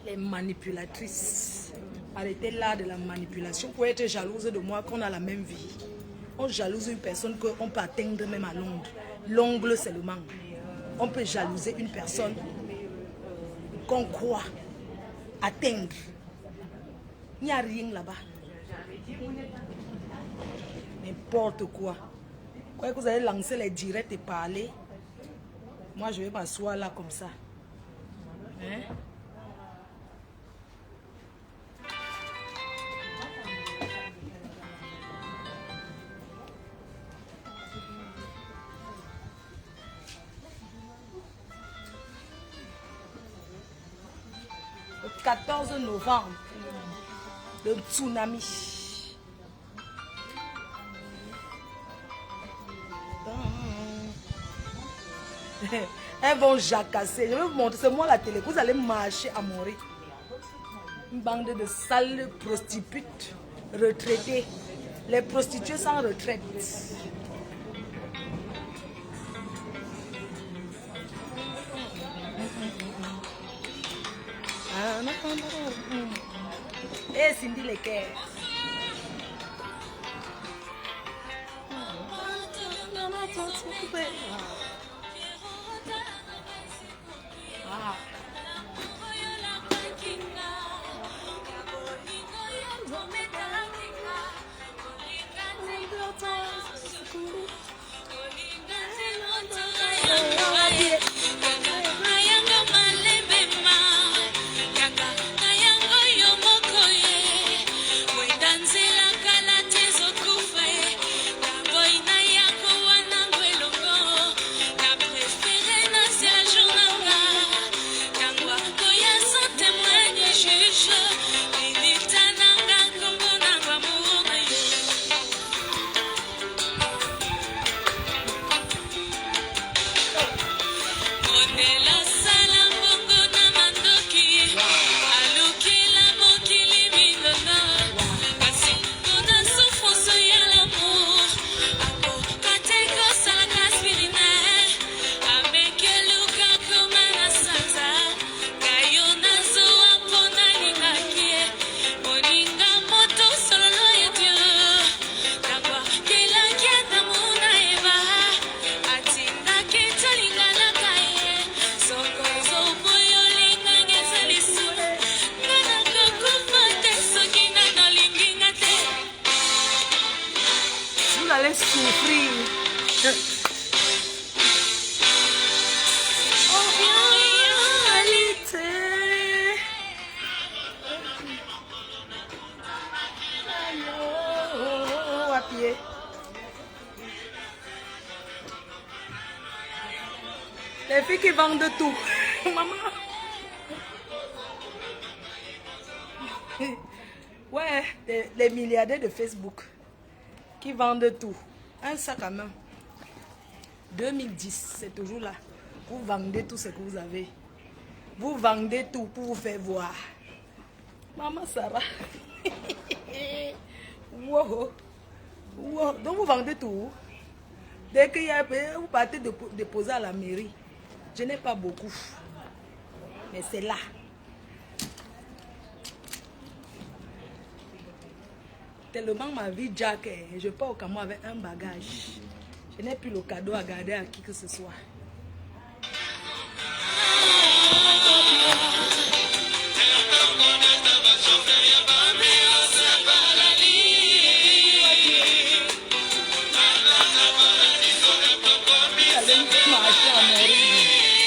Les manipulatrices. Arrêtez là de la manipulation. Pour être jalouse de moi, qu'on a la même vie. On jalouse une personne qu'on peut atteindre même à Londres. L'ongle seulement. On peut jalouser une personne qu'on croit atteindre. Il n'y a rien là-bas. N'importe quoi. Quand vous allez lancer les directs et parler, moi je vais m'asseoir là comme ça. Hein? Le 14 novembre, le tsunami. Elles vont jacasser. Je vais vous montrer, c'est moi la télé. Vous allez marcher à mon rythme. Une bande de sales prostituées retraitées. Les prostituées sans retraite. Et Cindy Lecker. Ah. Souffrir. À pied. Les filles qui vendent tout. Maman. Ouais, les milliardaires de Facebook qui vendent tout. Un sac à main. 2010, c'est toujours là. Vous vendez tout ce que vous avez. Vous vendez tout pour vous faire voir. Maman Sarah. Wow. Wow. Donc vous vendez tout. Dès qu'il y a, vous partez déposer à la mairie. Je n'ai pas beaucoup. Mais c'est là. Tellement ma vie Jack, je pars au Cameroun avec un bagage. Je n'ai plus le cadeau à garder à qui que ce soit.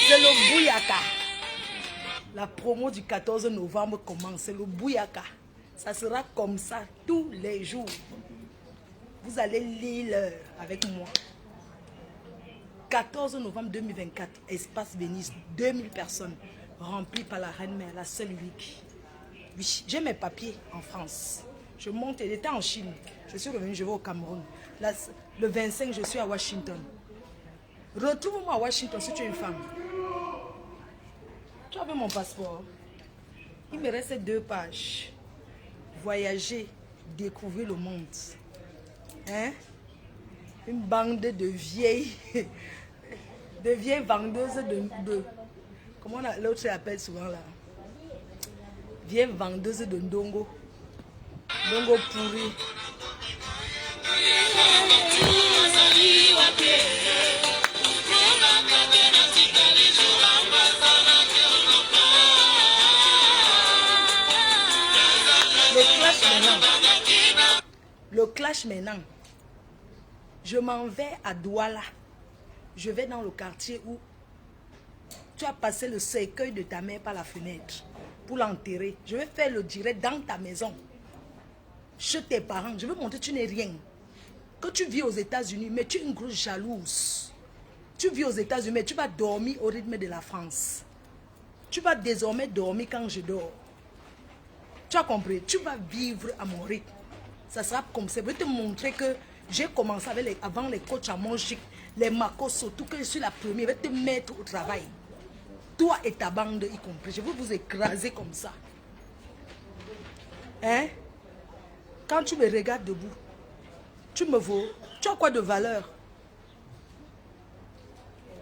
C'est le Bouyaka. La promo du 14 novembre commence. C'est le Bouyaka. Ça sera comme ça tous les jours. Vous allez lire l'heure avec moi. 14 novembre 2024, Espace Venise, 2000 personnes remplies par la reine-mère, la seule unique. Oui, j'ai mes papiers en France. Je monte, j'étais en Chine. Je suis revenu, je vais au Cameroun. Là, le 25, je suis à Washington. Retrouve-moi à Washington si tu es une femme. Tu as vu mon passeport? Il me reste 2 pages. Voyager découvrir le monde. Hein? Une bande de vieilles, de vieilles vendeuses de comment l'autre appelle souvent là? Vieilles vendeuses de ndongo. Ndongo pourri. Le clash maintenant. Je m'en vais à Douala. Je vais dans le quartier où tu as passé le cercueil de ta mère par la fenêtre pour l'enterrer. Je vais faire le direct dans ta maison. Chez tes parents. Je veux montrer que tu n'es rien. Que tu vis aux États-Unis, mais tu es une grosse jalouse. Tu vis aux États-Unis, mais tu vas dormir au rythme de la France. Tu vas désormais dormir quand je dors. Tu as compris? Tu vas vivre à mon rythme. Ça sera comme ça. Je vais te montrer que j'ai commencé avec avant les coachs à Monchique, les Makos, surtout que je suis la première. Je vais te mettre au travail. Toi et ta bande y compris. Je vais vous écraser comme ça. Hein? Quand tu me regardes debout, tu me vaux. Tu as quoi de valeur?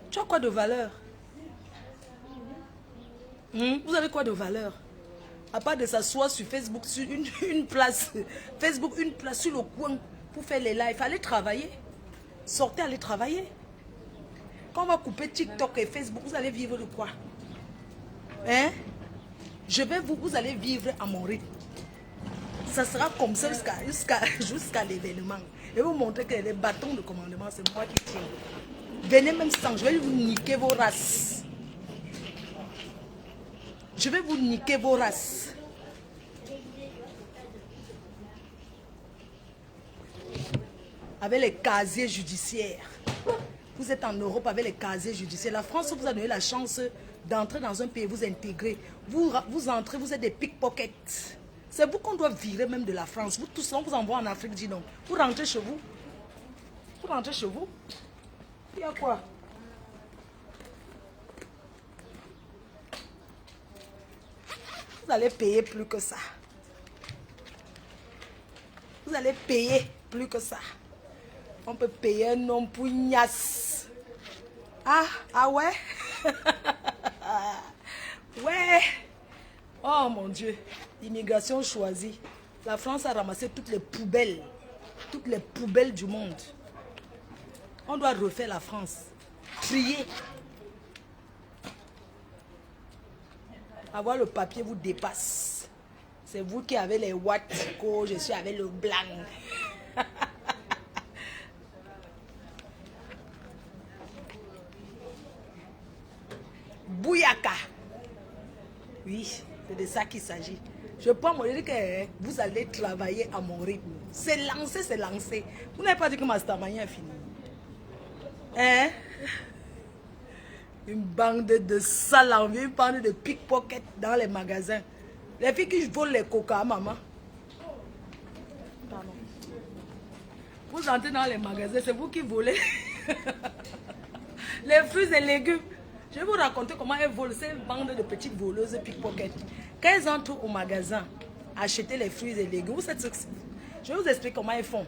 Tu as quoi de valeur? Vous avez quoi de valeur? À part de s'asseoir sur Facebook, sur une place, Facebook, une place sur le coin pour faire les lives. Allez travailler. Sortez, allez travailler. Quand on va couper TikTok et Facebook, vous allez vivre de quoi? Hein? Vous allez vivre à mon rythme. Ça sera comme ça jusqu'à l'événement. Je vais vous montrer que les bâtons de commandement, c'est moi qui tiens. Venez même sans, je vais vous niquer vos races. Je vais vous niquer vos races. Avec les casiers judiciaires. Vous êtes en Europe avec les casiers judiciaires. La France vous a donné la chance d'entrer dans un pays, vous intégrer. Vous entrez, vous êtes des pickpockets. C'est vous qu'on doit virer même de la France. Vous tous, on vous envoie en Afrique, dis non. Vous rentrez chez vous. Vous rentrez chez vous. Il y a quoi? Vous allez payer plus que ça. Vous allez payer plus que ça. On peut payer un homme pour Ignace. Ah ouais? Ouais. Oh mon Dieu. Immigration choisie. La France a ramassé toutes les poubelles. Toutes les poubelles du monde. On doit refaire la France. Trier. Avoir le papier vous dépasse. C'est vous qui avez les watts. Je suis avec le blanc. Bouyaka. Oui, c'est de ça qu'il s'agit. Je pense me dire que vous allez travailler à mon rythme. C'est lancé, c'est lancé. Vous n'avez pas dit que Mastermania est fini. Hein? Une bande de salons, une bande de pickpockets dans les magasins. Les filles qui volent les coca, maman. Pardon. Vous entrez dans les magasins, c'est vous qui volez. Les fruits et légumes. Je vais vous raconter comment elles volent, ces bandes de petites voleuses pickpockets. Quand elles entrent au magasin, acheter les fruits et légumes, je vais vous expliquer comment elles font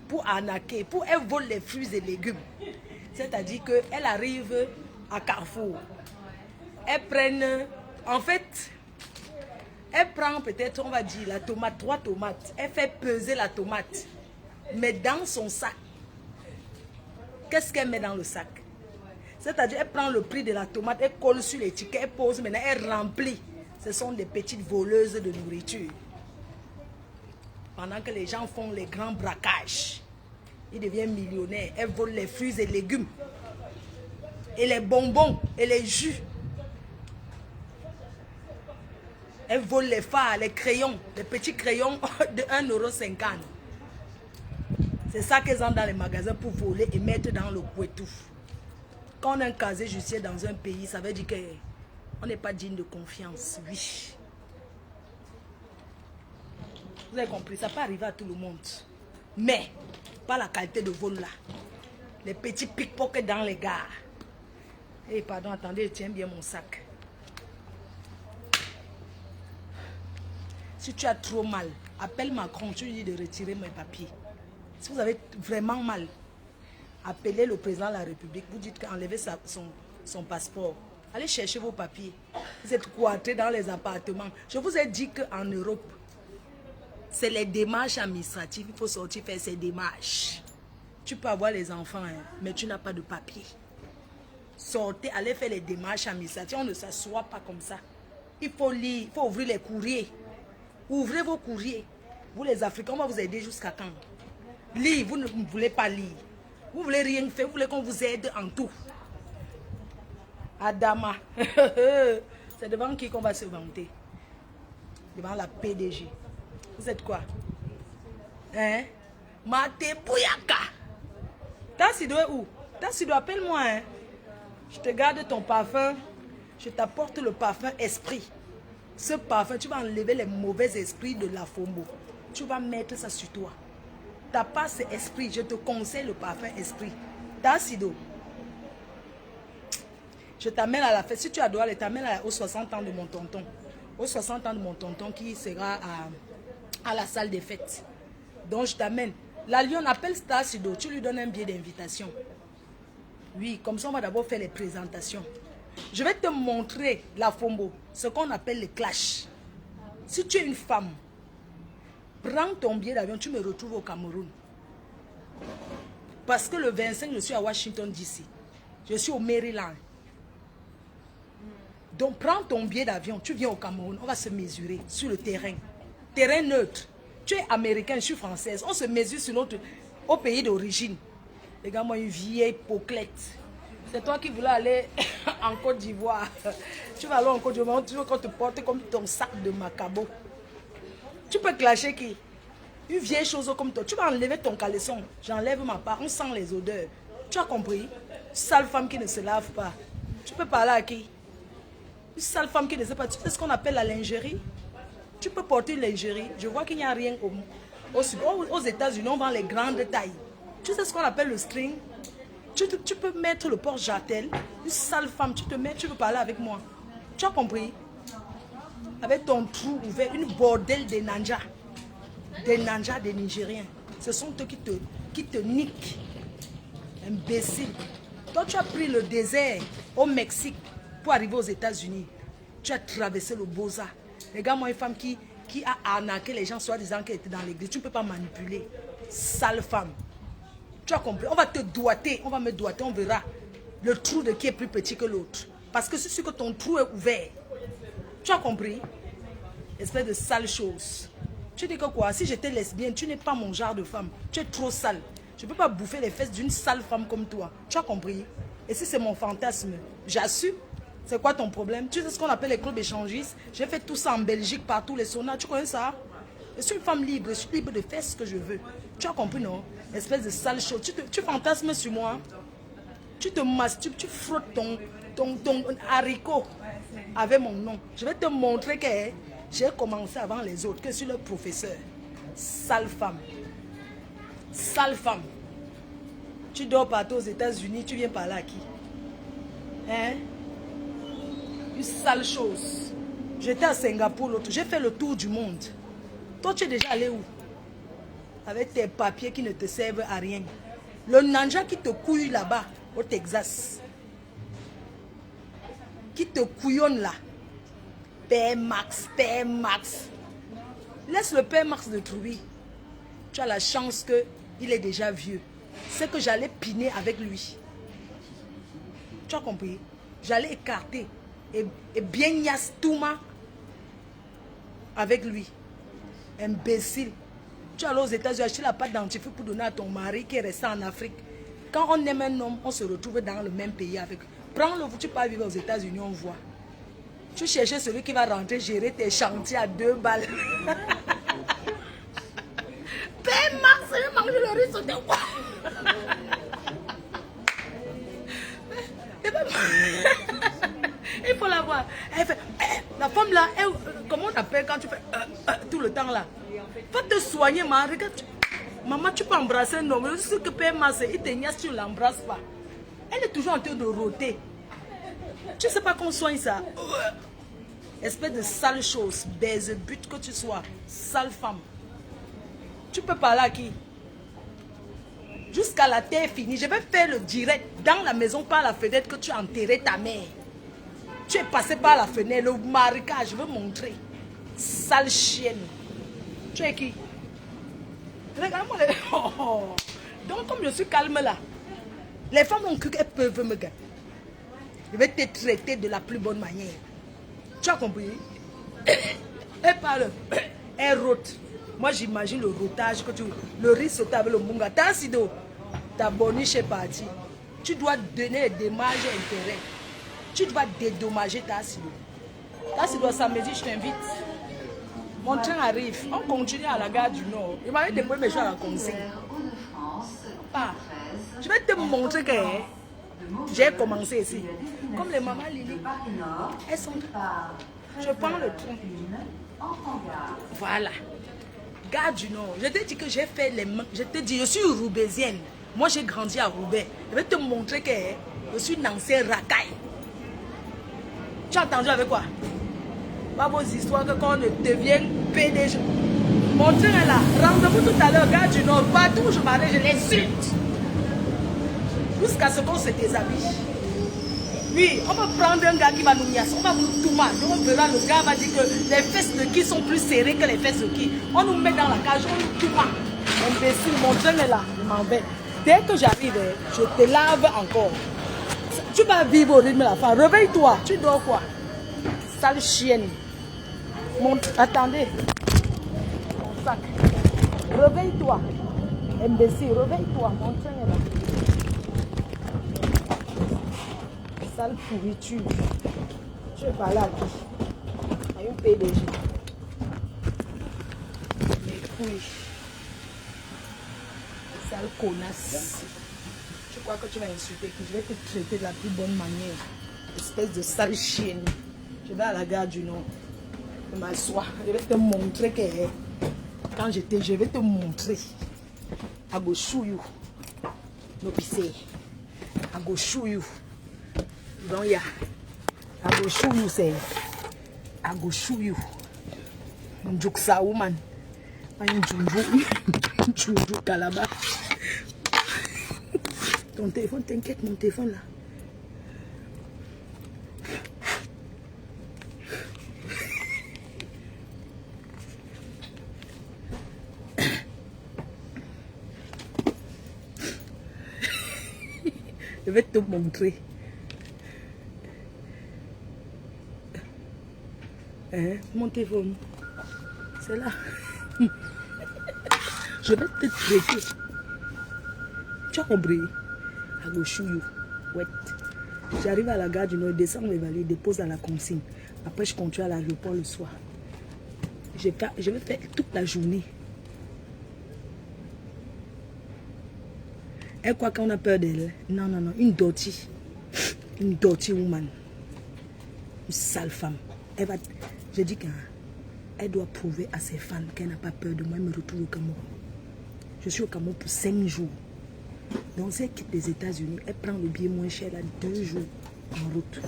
pour arnaquer, pour elles volent les fruits et légumes. C'est-à-dire qu'elles arrivent à Carrefour. Elles prennent, en fait, elles prennent peut-être, on va dire, la tomate, 3 tomates. Elle fait peser la tomate. Mais dans son sac, qu'est-ce qu'elle met dans le sac? C'est-à-dire, elle prend le prix de la tomate, elle colle sur l'étiquette, elle pose, maintenant elle remplit. Ce sont des petites voleuses de nourriture. Pendant que les gens font les grands braquages, ils deviennent millionnaires. Elles volent les fruits et légumes, et les bonbons, et les jus. Elles volent les fards, les crayons, les petits crayons de 1,50 €. C'est ça qu'elles ont dans les magasins pour voler et mettre dans le couetou. Quand on a un casier judiciaire dans un pays, ça veut dire qu'on n'est pas digne de confiance. Oui. Vous avez compris, ça peut arriver à tout le monde. Mais, pas la qualité de vol là. Les petits pickpockets dans les gares. Eh, pardon, attendez, je tiens bien mon sac. Si tu as trop mal, appelle Macron, tu lui dis de retirer mes papiers. Si vous avez vraiment mal, appelez le président de la République, vous dites qu'enlevez son passeport. Allez chercher vos papiers. Vous êtes coitrés dans les appartements. Je vous ai dit qu'en Europe, c'est les démarches administratives. Il faut sortir faire ces démarches. Tu peux avoir les enfants, hein, mais tu n'as pas de papier. Sortez, allez faire les démarches administratives. On ne s'assoit pas comme ça. Il faut lire, il faut ouvrir les courriers. Ouvrez vos courriers. Vous les Africains, on va vous aider jusqu'à quand? Lire, vous ne voulez pas lire. Vous voulez rien faire, vous voulez qu'on vous aide en tout. Adama. C'est devant qui qu'on va se vanter? Devant la PDG. Vous êtes quoi? Hein? Mate Bouyaka. Tassido est où? Tassido, appelle-moi. Hein? Je te garde ton parfum. Je t'apporte le parfum esprit. Ce parfum, tu vas enlever les mauvais esprits de la Fombo. Tu vas mettre ça sur toi. T'as pas ce esprit. Je te conseille le parfum esprit. Tassido. Je t'amène à la fête. Si tu adores, je t'amène aux 60 ans de mon tonton. Aux 60 ans de mon tonton qui sera à la salle des fêtes. Donc je t'amène. La Lyon appelle Tassido. Tu lui donnes un billet d'invitation. Oui, comme ça on va d'abord faire les présentations. Je vais te montrer la Fombo. Ce qu'on appelle le clash. Si tu es une femme, prends ton billet d'avion, tu me retrouves au Cameroun. Parce que le 25, je suis à Washington DC. Je suis au Maryland. Donc prends ton billet d'avion, tu viens au Cameroun, on va se mesurer sur le terrain. Terrain neutre. Tu es américain, je suis française. On se mesure sur au pays d'origine. Regarde-moi une vieille poclette. C'est toi qui voulais aller en Côte d'Ivoire. Tu vas aller en Côte d'Ivoire, tu veux qu'on te porte comme ton sac de macabo. Tu peux clasher qui? Une vieille chose comme toi. Tu vas enlever ton caleçon. J'enlève ma part, on sent les odeurs. Tu as compris? Sale femme qui ne se lave pas. Tu peux parler à qui? Une sale femme qui ne sait pas. Tu sais ce qu'on appelle la lingerie? Tu peux porter une lingerie. Je vois qu'il n'y a rien aux États-Unis, on vend les grandes tailles. Tu sais ce qu'on appelle le string? Tu peux mettre le porte-jartel. Une sale femme, tu te mets, tu veux parler avec moi. Tu as compris? Avec ton trou ouvert, une bordelle des nanjas. Des nanjas, des Nigériens. Ce sont eux qui te niquent. Imbécile. Toi, tu as pris le désert au Mexique pour arriver aux États-Unis. Tu as traversé le Boza. Regarde-moi une femme qui a arnaqué les gens, soi-disant qu'elle était dans l'église. Tu ne peux pas manipuler. Sale femme. Tu as compris? On va te doigter. On va me doigter. On verra le trou de qui est plus petit que l'autre. Parce que c'est sûr que ton trou est ouvert. Tu as compris? Espèce de sale chose. Tu dis que quoi? Si j'étais lesbienne, tu n'es pas mon genre de femme. Tu es trop sale. Je ne peux pas bouffer les fesses d'une sale femme comme toi. Tu as compris? Et si c'est mon fantasme, j'assume. C'est quoi ton problème? Tu sais ce qu'on appelle les clubs échangistes? J'ai fait tout ça en Belgique, partout, les saunas. Tu connais ça? Je suis une femme libre. Je suis libre de faire ce que je veux. Tu as compris, non? Espèce de sale chose. Tu fantasmes sur moi. Tu te masturbes, tu frottes ton haricot avec mon nom. Je vais te montrer que j'ai commencé avant les autres, que je suis le professeur. Sale femme. Sale femme. Tu dors partout aux États-Unis, tu viens parler à qui? Hein? Une sale chose. J'étais à Singapour l'autre, j'ai fait le tour du monde. Toi, tu es déjà allé où? Avec tes papiers qui ne te servent à rien. Le nanja qui te couille là-bas, au Texas. Qui te couillonne là. Père Max, Père Max. Laisse le Père Max de trouver. Tu as la chance qu'il est déjà vieux. C'est que j'allais piner avec lui. Tu as compris? J'allais écarter et bien yastouma avec lui. Imbécile. Tu allais aux États-Unis acheter la pâte dentifrice pour donner à ton mari qui est resté en Afrique. Quand on aime un homme, on se retrouve dans le même pays avec. Prends-le, tu peux vivre aux États-Unis, on voit. Tu cherchais celui qui va rentrer, gérer tes chantiers à 2 balles. Père Max, je mange le riz sauté. Il faut la voir. Elle fait, la femme là, comment on t'appelle quand tu fais tout le temps là? Va te soigner, ma. Regarde. Maman, tu peux embrasser un homme. Je sais que Père Max, il te niaise, tu ne l'embrasses pas. Elle est toujours en train de rôter. Tu ne sais pas qu'on soigne ça. Espèce de sale chose, baise, but que tu sois, sale femme. Tu peux parler à qui? Jusqu'à la terre finie, je vais faire le direct dans la maison par la fenêtre que tu as enterré ta mère. Tu es passé par la fenêtre, le marécage, je veux montrer. Sale chienne. Tu es qui? Regarde-moi. Oh. Donc comme je suis calme là, les femmes ont cru qu'elles peuvent me gagner. Je vais te traiter de la plus bonne manière. Tu as compris? Elle parle, elle rote. Moi j'imagine le rotage que tu... Le riz sauté avec le munga. T'as sido, ta boniche est partie. Tu dois donner des dommages et intérêts. Tu dois dédommager ta sido. Ta sido, samedi, je t'invite. Mon train arrive. On continue à la gare du Nord. Il m'avait déposé mes choses à la consigne. Ah, je vais te montrer que j'ai commencé ici. Comme les mamans Lili, elles sont... Je prends le train. Voilà. Gare du Nord. Je t'ai dit que j'ai fait les mains. Je te dis, je suis roubaisienne. Moi, j'ai grandi à Roubaix. Je vais te montrer que je suis une ancienne racaille. Tu as entendu avec quoi? Pas vos histoires que quand on devient PDG. Mon train est là. Rendez-vous tout à l'heure, gare du Nord. Partout où je m'arrête, je l'insulte. Jusqu'à ce qu'on se déshabille. Oui, on va prendre un gars qui va nous niasser. On va nous tout mal. On verra, le gars va dire que les fesses de qui sont plus serrées que les fesses de qui. On nous met dans la cage, on nous tout mal. Imbécile, mon train est là. Je m'en vais. Dès que j'arrive, je te lave encore. Tu vas vivre au rythme de la femme. Réveille-toi. Tu dors quoi? Sale chienne. Attendez. Mon sac. Réveille-toi. Imbécile, réveille-toi. Mon train est là. Sale pourriture. Je vais parler à qui? À une PDG. Mes couilles. Sale connasse. Tu crois que tu vas insulter qui? Je vais te traiter de la plus bonne manière. Espèce de sale chienne. Je vais à la gare du Nord. Je m'assois. Je vais te montrer que quand j'étais, je vais te montrer. I go show you. No pissé. I go show you. Donc yeah. I go show you say. I go show you. Njuksa woman. Njunju Kalaba. Ton téléphone, t'inquiète, mon téléphone là. Je vais te montrer. Mon téléphone. C'est là. Je vais te traiter. Tu as compris? I go show you. Ouais. J'arrive à la gare du Nord, descends mes valises, dépose à la consigne. Après, je continue à l'aéroport le soir. Je vais faire toute la journée. Elle croit qu'on a peur d'elle. Non, non, non. Une dirty. Une dirty woman. Une sale femme. Elle va... Je dis qu'elle doit prouver à ses fans qu'elle n'a pas peur de moi. Elle me retrouve au Cameroun. Je suis au Cameroun pour 5 jours. Donc, si elle quitte les États-Unis, elle prend le billet moins cher, là, 2 jours en route.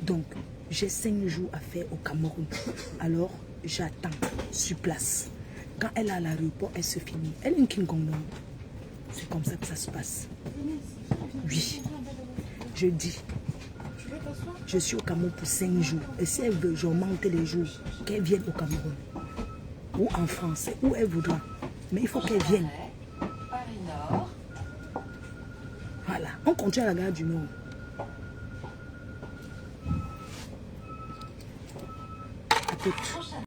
Donc, j'ai 5 jours à faire au Cameroun. Alors, j'attends sur place. Quand elle est à l'aéroport, elle se finit. Elle est une King Kong. C'est comme ça que ça se passe. Oui. Je dis, je suis au Cameroun pour 5 jours. Et si elle veut, j'augmente les jours, qu'elle vienne au Cameroun. Ou en France, où elle voudra. Mais il faut qu'elle vienne. Voilà. On continue à la gare du Nord. À toute.